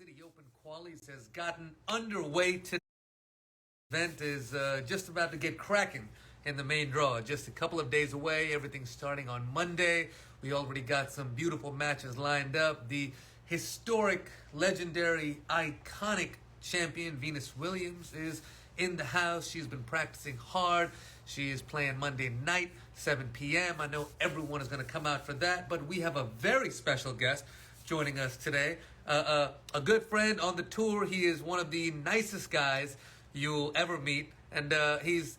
Citiopen Qualies has gotten underway today. The event is just about to get cracking in the main draw. Just a couple of days away. Everything's starting on Monday. We already got some beautiful matches lined up. The historic, legendary, iconic champion Venus Williams is in the house. She's been practicing hard. She is playing Monday night, 7 p.m. I know everyone is going to come out for that, but we have a very special guest joining us today. A good friend on the tour. He is one of the nicest guys you'll ever meet, and he's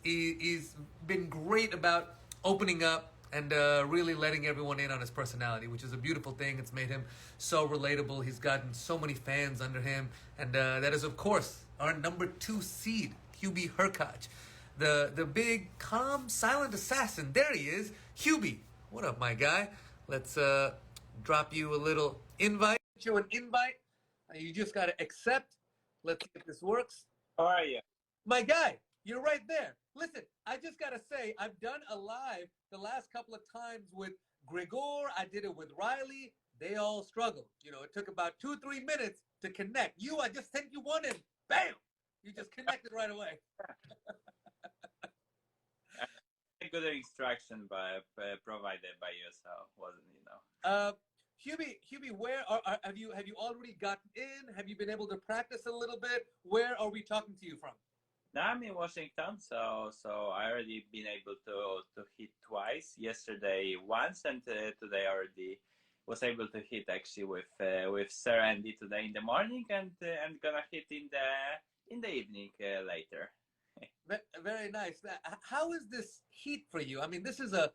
been great about opening up and really letting everyone in on his personality, which is a beautiful thing. It's made him so relatable. He's gotten so many fans under him, and that is, of course, our number 2 seed, Hubert Herkach. The big, calm, silent assassin. There he is, Hubie. What up, my guy? Let's drop you a little invite. You an invite. You just got to accept. Let's see if this works. How are you? My guy, you're right there. Listen, I just got to say, I've done a live the last couple of times with Gregor. I did it with Riley. They all struggled. You know, it took about 2-3 minutes to connect. You, I just sent you one and bam, you just connected right away. Good instruction provided by you, so wasn't, you know. Hubie, where have you already gotten in? Have you been able to practice a little bit? Where are we talking to you from? Now I'm in Washington, so I already been able to hit twice. Yesterday once, and today already was able to hit actually with Sir Andy today in the morning, and gonna hit in the evening later. Very nice. How is this heat for you? I mean, this is a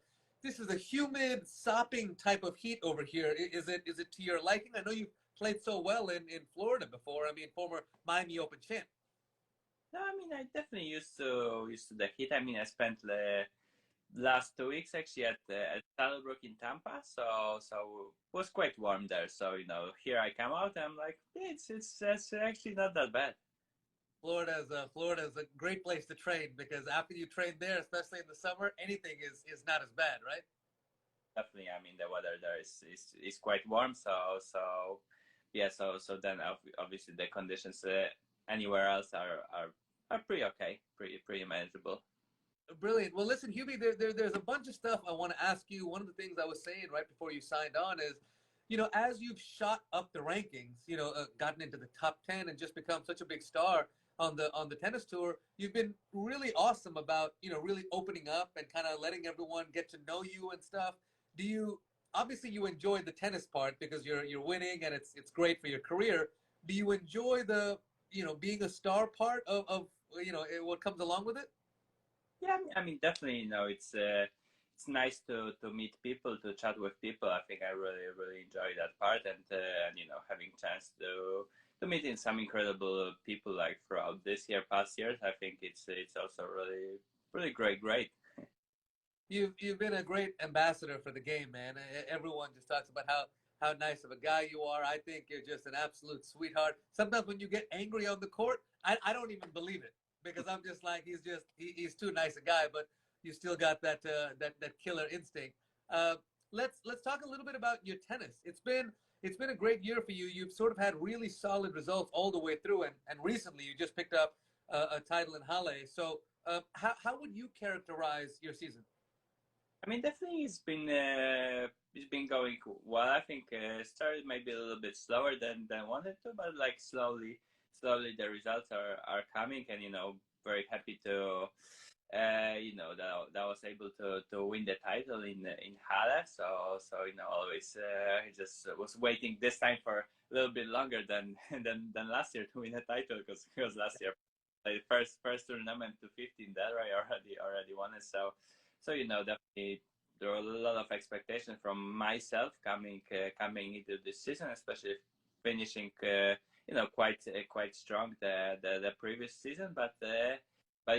humid, sopping type of heat over here. Is it to your liking? I know you've played so well in Florida before. I mean, former Miami Open champ. No, I mean, I definitely used to the heat. I mean, I spent the last 2 weeks actually at Saddlebrook in Tampa, so it was quite warm there. So, you know, here I come out and I'm like, yeah, it's actually not that bad. Florida is a great place to train, because after you train there, especially in the summer, anything is not as bad, right? Definitely. I mean, the weather there is quite warm, so yeah. So then obviously the conditions anywhere else are pretty okay, pretty manageable. Brilliant. Well, listen, Hubie, there's a bunch of stuff I want to ask you. One of the things I was saying right before you signed on is, you know, as you've shot up the rankings, you know, gotten into the top 10 and just become such a big star on the tennis tour, you've been really awesome about, you know, really opening up and kind of letting everyone get to know you and stuff. Obviously you enjoy the tennis part because you're winning and it's great for your career. Do you enjoy the, you know, being a star part of you know, what comes along with it? Yeah, I mean, definitely, you know, it's nice to meet people, to chat with people. I think I really enjoy that part, and you know, having chance to meet in some incredible people like throughout this year, past years. I think it's also really great. You've been a great ambassador for the game, man. Everyone just talks about how nice of a guy you are. I think you're just an absolute sweetheart. Sometimes when you get angry on the court, I don't even believe it, because I'm just like, he's too nice a guy, but you still got that killer instinct. Let's talk a little bit about your tennis. It's been a great year for you. You've sort of had really solid results all the way through, and recently you just picked up a title in Halle. So how would you characterize your season? I mean, definitely it's been going well. I think started maybe a little bit slower than wanted to, but like slowly the results are coming, and you know, very happy to you know, that I was able to win the title in Halle. So you know, always just was waiting this time for a little bit longer than last year to win a title, because last year the first tournament to 15 that I already won it. So you know, definitely there are a lot of expectations from myself coming into this season, especially finishing you know, quite strong the previous season. But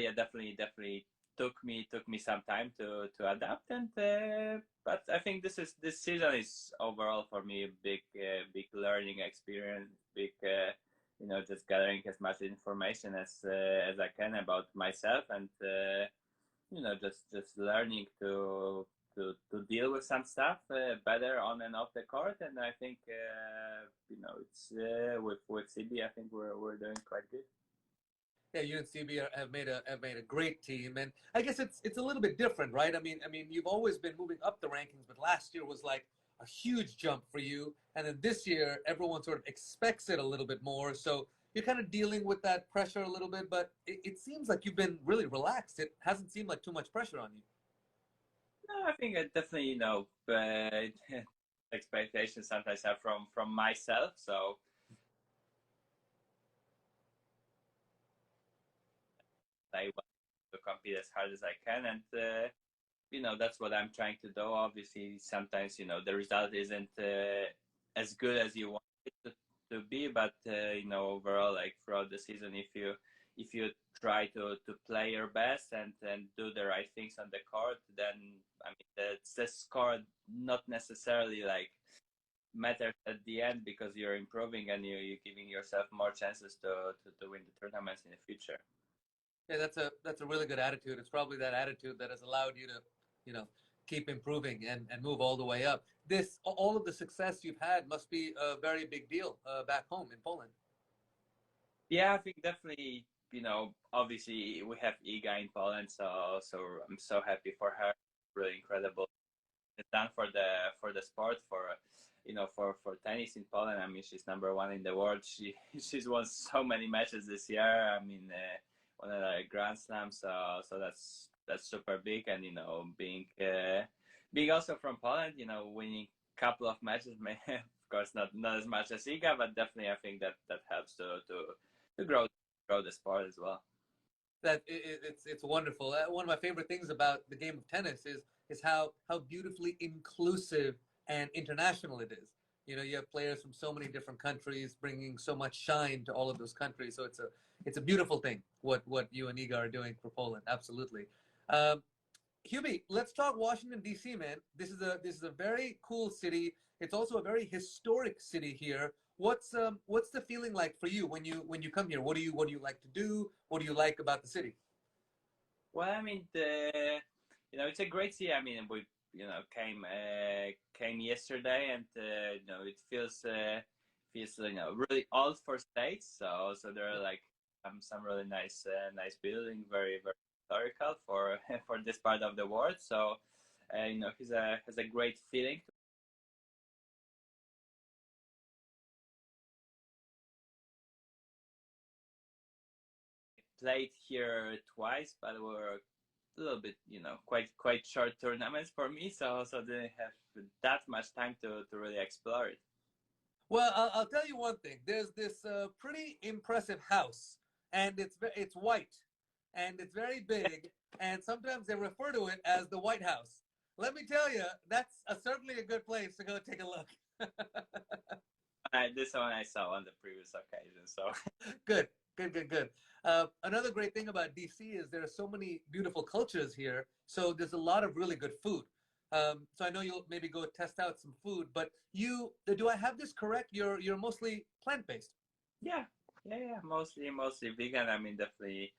yeah, definitely took me some time to adapt, and but I think this season is overall for me a big learning experience, big you know, just gathering as much information as I can about myself, and you know, just learning to to deal with some stuff better on and off the court. And I think it's with CB, I think we're doing quite good. Yeah, you and CB have made a great team, and I guess it's a little bit different, right? I mean, you've always been moving up the rankings, but last year was like a huge jump for you, and then this year everyone sort of expects it a little bit more. So you're kind of dealing with that pressure a little bit, but it seems like you've been really relaxed. It hasn't seemed like too much pressure on you. No, I think I definitely expectations sometimes are from myself. So I want to compete as hard as I can, and that's what I'm trying to do. Obviously, sometimes the result isn't as good as you want it to be, but overall, like throughout the season, if you try to play your best and do the right things on the court, then I mean the score not necessarily like matters at the end, because you're improving and you're giving yourself more chances to win the tournaments in the future. Yeah, that's a really good attitude. It's probably that attitude that has allowed you to, you know, keep improving and move all the way up. This all of the success you've had must be a very big deal back home in Poland. Yeah, I think definitely. Obviously we have Iga in Poland, so I'm so happy for her. Really incredible. It's done for the sport, for tennis in Poland. I mean, she's number one in the world. She's won so many matches this year. I mean, won a Grand Slam. So that's super big. And being also from Poland, winning couple of matches, may, of course not as much as Iga, but definitely I think that helps to grow the sport as well. It's wonderful. One of my favorite things about the game of tennis is how beautifully inclusive and international it is. You have players from so many different countries bringing so much shine to all of those countries. So it's a beautiful thing what you and Iga are doing for Poland. Absolutely. Um, Hubie, let's talk Washington D.C., man. This is a very cool city. It's also a very historic city here. What's the feeling like for you when you come here? What do you like to do? What do you like about the city? Well, I mean, it's a great city. I mean, we came yesterday, and it feels really old for states. So there are like some really nice building, very very historical for for this part of the world. So has a great feeling. Played here twice, but were a little bit, quite short tournaments for me, so didn't have that much time to really explore it. Well, I'll tell you one thing. There's this pretty impressive house, and it's white, and it's very big, and sometimes they refer to it as the White House. Let me tell you, that's certainly a good place to go take a look. This one I saw on the previous occasion, so Good, good, good, good. Another great thing about DC is there are so many beautiful cultures here. So there's a lot of really good food. So I know you'll maybe go test out some food, but do I have this correct? You're mostly plant-based. yeah, yeah, mostly vegan. I mean, definitely,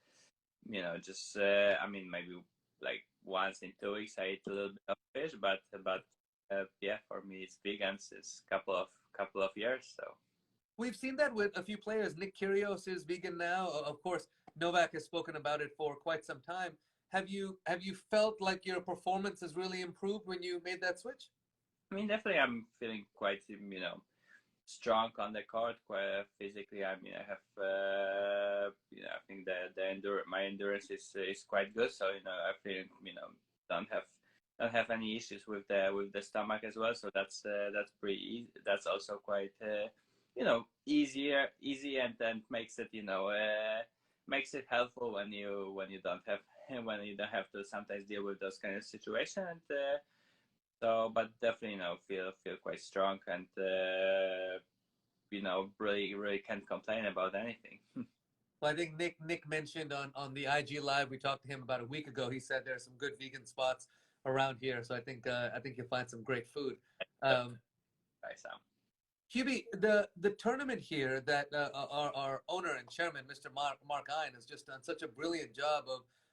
just I mean, maybe like once in 2 weeks I eat a little bit of fish, but yeah, for me it's vegan since couple of years. So We've seen that with a few players. Nick Kyrgios is vegan now. Of course, Novak has spoken about it for quite some time. Have you felt like your performance has really improved when you made that switch? I mean, definitely I'm feeling quite strong on the court, quite physically. I mean, I have I think my endurance is quite good. So I feel don't have any issues with the stomach as well. So that's pretty easy. That's also quite easy, and then makes it helpful when you don't have when you don't have to sometimes deal with those kind of situations. And but definitely feel quite strong, and really really can't complain about anything. Well, I think Nick mentioned on the IG live we talked to him about a week ago. He said there's some good vegan spots around here, so I think you'll find some great food. Um, Bye, Sam. Hubie, the tournament here that our owner and chairman, Mr. Mark Ein, has just done such a brilliant job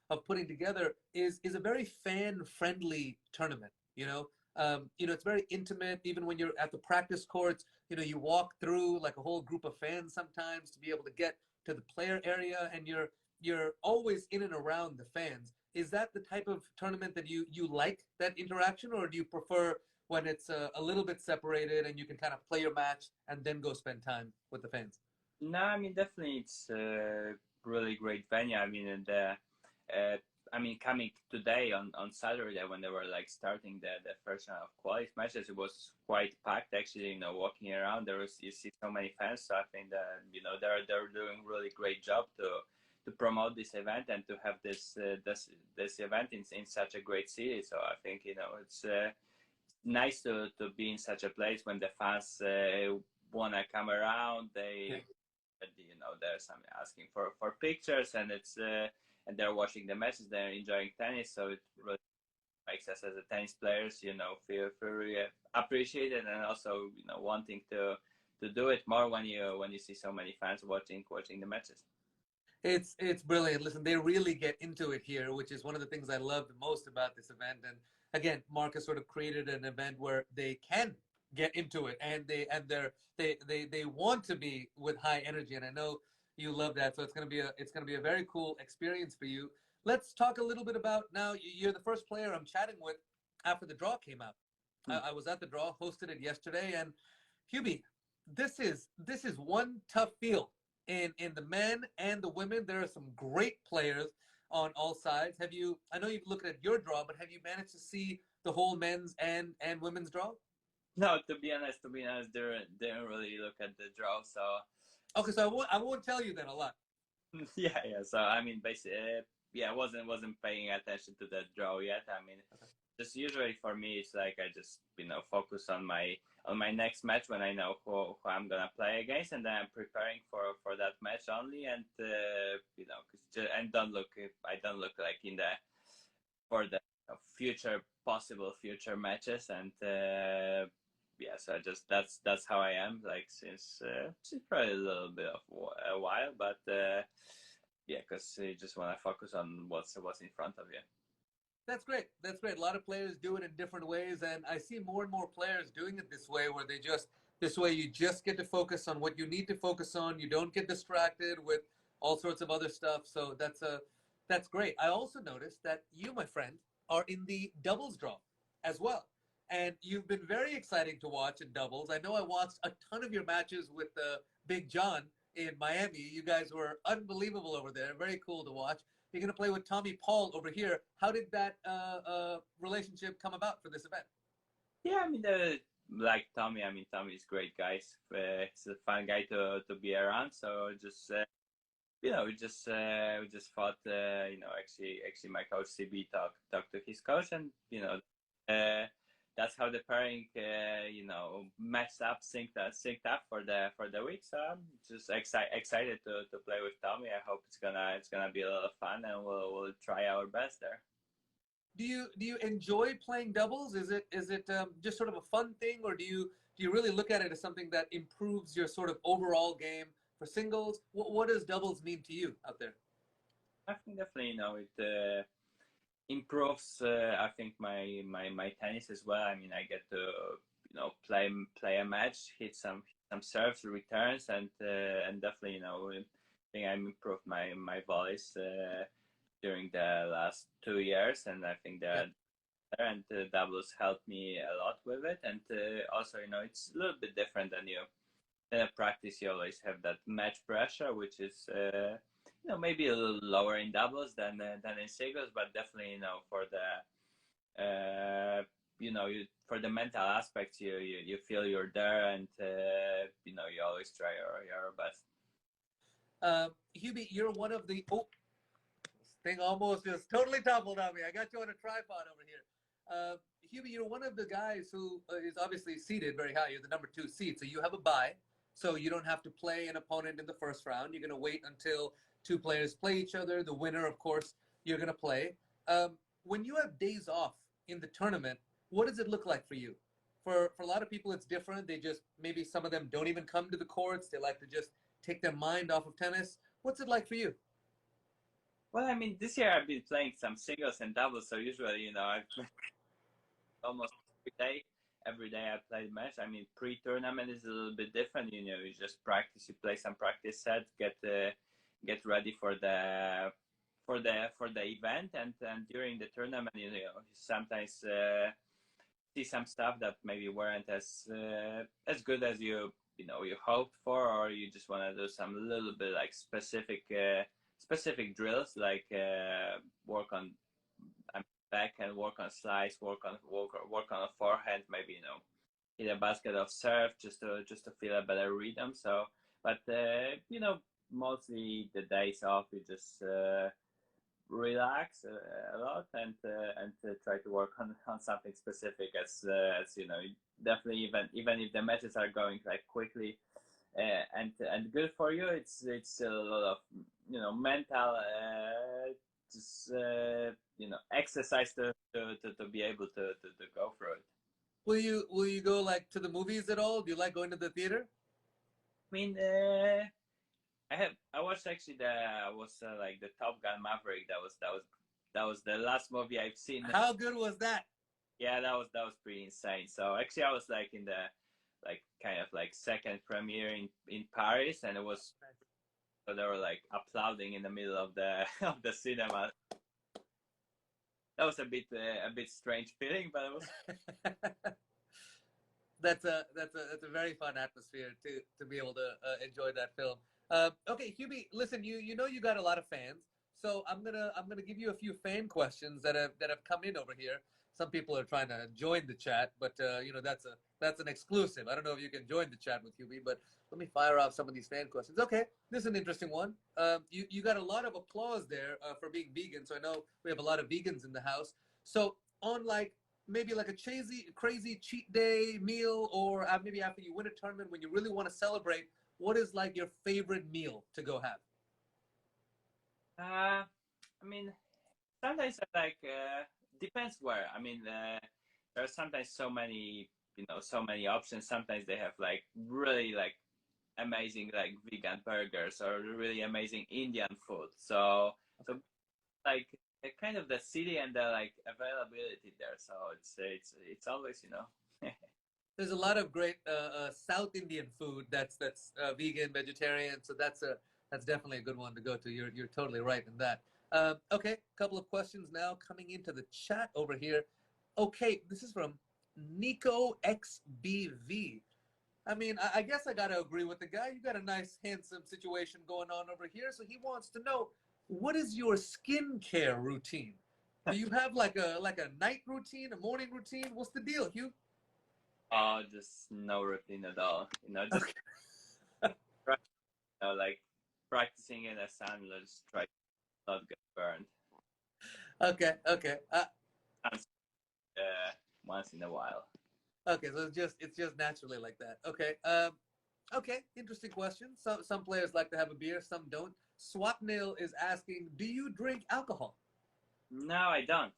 of putting together is a very fan friendly tournament. It's very intimate. Even when you're at the practice courts, you walk through like a whole group of fans sometimes to be able to get to the player area, and you're always in and around the fans. Is that the type of tournament that you like, that interaction, or do you prefer when it's a little bit separated and you can kind of play your match and then go spend time with the fans? No, I mean definitely it's a really great venue. I mean, and coming today on Saturday when they were like starting the first round of quality matches, it was quite packed. Actually, walking around there was you see so many fans. So I think that they're doing really great job to promote this event and to have this event in such a great city. So I think it's nice to be in such a place when the fans wanna come around. Yeah. There's some asking for pictures, and it's and they're watching the matches, they're enjoying tennis, so it really makes us as a tennis players feel really appreciated, and also wanting to do it more when you see so many fans watching the matches. It's brilliant. Listen, they really get into it here, which is one of the things I love the most about this event. And again, Marcus sort of created an event where they can get into it, and they want to be with high energy. And I know you love that, so it's gonna be a very cool experience for you. Let's talk a little bit about now. You're the first player I'm chatting with after the draw came out. I was at the draw, hosted it yesterday, and Hubie, this is one tough field in the men and the women. There are some great players on all sides. I know you've looked at your draw, but have you managed to see the whole men's and women's draw? No, to be honest, didn't really look at the draw. So Okay, so I won't tell you then a lot. yeah. So I mean, basically, yeah, wasn't paying attention to the draw yet. I mean, Okay. just usually for me, it's like I just focus on my next match when I know who I'm gonna play against, and then I'm preparing for that match only, and and I don't look like in the for the future possible future matches, and yeah, so I just that's how I am, like since probably a little bit of a while, but yeah, because you just want to focus on what's in front of you. That's great. That's great. A lot of players do it in different ways, and I see more and more players doing it this way, where this way you just get to focus on what you need to focus on. You don't get distracted with all sorts of other stuff. So that's great. I also noticed that you, my friend, are in the doubles draw as well, and you've been very exciting to watch in doubles. I know I watched a ton of your matches with Big John in Miami. You guys were unbelievable over there. Very cool to watch. You're going to play with Tommy Paul over here. How did that relationship come about for this event? Yeah, I mean, like Tommy. I mean, Tommy's great guy. He's a fun guy to be around. So just we just thought actually my coach CB talked to his coach, and that's how the pairing matched up, synced up for the week. So I'm just excited to play with Tommy. I hope it's gonna be a lot of fun, and we'll try our best there. Do you enjoy playing doubles? Is it just sort of a fun thing, or do you really look at it as something that improves your sort of overall game for singles? What does doubles mean to you out there? I think definitely it improves. I think my tennis as well. I mean, I get to play a match, hit some serves, returns, and definitely I think I improved my volleys during the last 2 years, and I think Yeah. that and doubles helped me a lot with it, and also it's a little bit different than you in a practice. You always have that match pressure, which is maybe a little lower in doubles than in singles, but definitely for the for the mental aspects, you feel you're there, and you always try your best. Hubie, you're one of the this thing almost just totally toppled on me. I got you on a tripod over here. Hubie, you're one of the guys who is obviously seated very high. You're the number 2 seed, so you have a bye, so you don't have to play an opponent in the first round. You're going to wait until two players play each other. The winner, of course, you're going to play. When you have days off in the tournament, what does it look like for you? For a lot of people, it's different. They just maybe some of them don't even come to the courts. They like to just take their mind off of tennis. What's it like for you? Well, I mean, this year I've been playing some singles and doubles, so usually almost every day. Every day I play match. I mean, pre-tournament is a little bit different. You know, you just practice. You play some practice sets, get ready for the event, and during the tournament, you know, sometimes see some stuff that maybe weren't as good as you hoped for, or you just want to do some little bit like specific drills, like work on back and work on slice, work on a forehand, maybe hit a basket of serve just to feel a better rhythm. So, but mostly the days off, you just relax a lot and try to work on something specific as definitely even if the matches are going like quickly and good for you, it's a lot of mental just exercise to be able to go through it. Will you go like to the movies at all? Do you like going to the theater? I mean, I watched actually the was like the Top Gun Maverick. That was the last movie I've seen. How good was that? Yeah, that was pretty insane. So actually, I was like in the like kind of like second premiere in Paris, and it was so they were like applauding in the middle of the of the cinema. That was a bit strange feeling, but it was. That's a very fun atmosphere to be able to enjoy that film. Okay, Hubie, listen, you got a lot of fans, so I'm gonna give you a few fan questions that have come in over here. Some people are trying to join the chat, but that's an exclusive. I don't know if you can join the chat with Hubie, but let me fire off some of these fan questions. Okay, this is an interesting one. You got a lot of applause there for being vegan, so I know we have a lot of vegans in the house. So on like maybe like a crazy cheat day meal, or maybe after you win a tournament when you really want to celebrate, what is like your favorite meal to go have? I mean, sometimes I like depends where. I mean, there are sometimes so many options. Sometimes they have like really like amazing like vegan burgers or really amazing Indian food. So like kind of the city and the like availability there. So it's always There's a lot of great South Indian food that's vegan, vegetarian. So that's definitely a good one to go to. You're totally right in that. Okay, couple of questions now coming into the chat over here. Okay, this is from Nico XBV. I mean, I guess I gotta agree with the guy. You got a nice, handsome situation going on over here. So he wants to know, what is your skincare routine? Do you have like a night routine, a morning routine? What's the deal, Hugh? just no routine at all. Just Okay. try, like practicing in the sun. Just try to not get burned. Okay, okay, Once, once in a while. okay. So it's just naturally like that. Okay, okay. Interesting question. Some players like to have a beer, some don't. Swapnil is asking, do you drink alcohol? No, I don't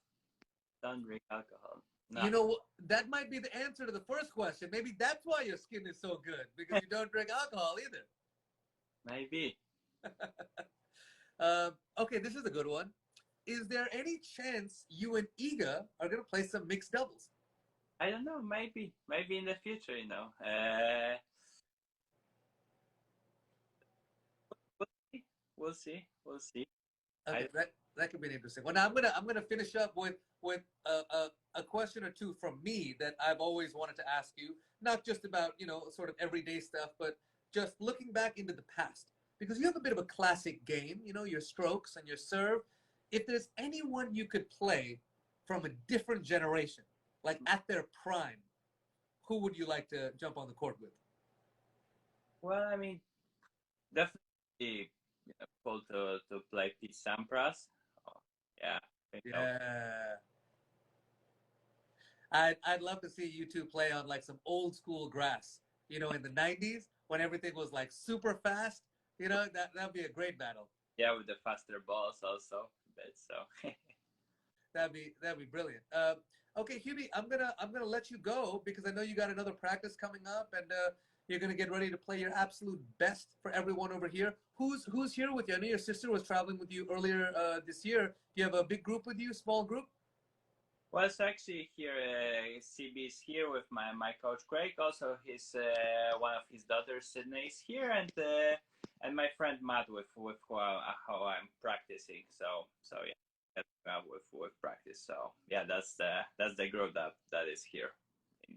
drink alcohol. No, You know, that might be the answer to the first question. Maybe that's why your skin is so good, because you don't drink alcohol either. maybe. Okay, this is a good one. Is there any chance you and Iga are going to play some mixed doubles? I don't know. Maybe in the future. We'll see. We'll see. Okay, I that could be an interesting one. Now I'm gonna finish up with a question or two from me that I've always wanted to ask you, not just about sort of everyday stuff, but just looking back into the past, because you have a bit of a classic game. You know, your strokes and your serve. If there's anyone you could play from a different generation, like at their prime, who would you like to jump on the court with? well, I mean, definitely cool to play Pete Sampras. Oh, yeah, Yeah. I'd love to see you two play on like some old school grass, in the 90s when everything was like super fast. That'd be a great battle. yeah, with the faster balls also. But so That'd be brilliant. Okay, Hubie, I'm gonna let you go because I know you got another practice coming up, and you're gonna get ready to play your absolute best for everyone over here. Who's here with you? I know your sister was traveling with you earlier this year. Do you have a big group with you? Small group? Well, so actually here, CB is here with my coach Craig. Also, his one of his daughters, Sydney, is here, and my friend Matt with how I'm practicing. So yeah, with practice. So yeah, that's the group that is here.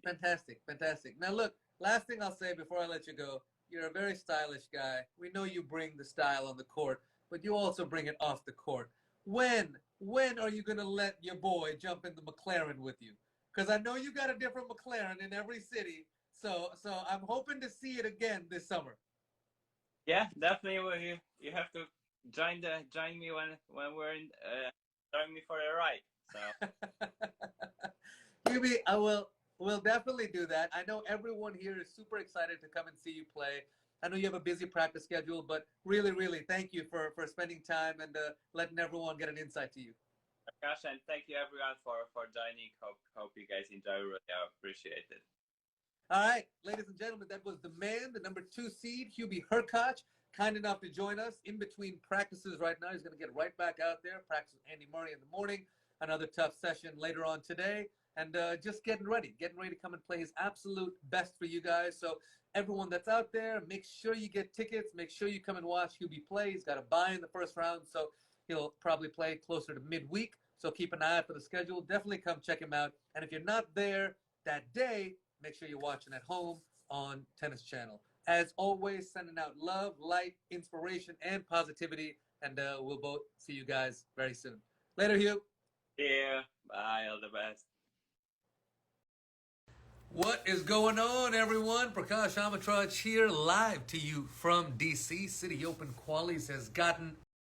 Fantastic, fantastic. Now, look, last thing I'll say before I let you go, you're a very stylish guy. We know you bring the style on the court, but you also bring it off the court. When are you going to let your boy jump in the McLaren with you? Because I know you got a different McLaren in every city. So I'm hoping to see it again this summer. Yeah, definitely. You have to join me when we're in join me for a ride. So Hubie, will definitely do that. I know everyone here is super excited to come and see you play. I know you have a busy practice schedule, but really, really thank you for spending time and letting everyone get an insight to you. gosh, and thank you everyone for joining. Hope you guys enjoy. Really appreciate it. All right, ladies and gentlemen, that was the man, the number 2 seed, Hubie Hurkacz, kind enough to join us in between practices right now. He's going to get right back out there, practice with Andy Murray in the morning, another tough session later on today, and just getting ready to come and play his absolute best for you guys. So everyone that's out there, make sure you get tickets. Make sure you come and watch Hubie play. He's got a bye in the first round, so he'll probably play closer to midweek. So keep an eye out for the schedule. Definitely come check him out. And if you're not there that day, make sure you're watching at home on Tennis Channel. As always, sending out love, light, inspiration, and positivity. And we'll both see you guys very soon. Later, Hugh. Yeah. Bye. All the best. What is going on, everyone? Parkash Amatraj here, live to you from DC. City Open Qualies has gotten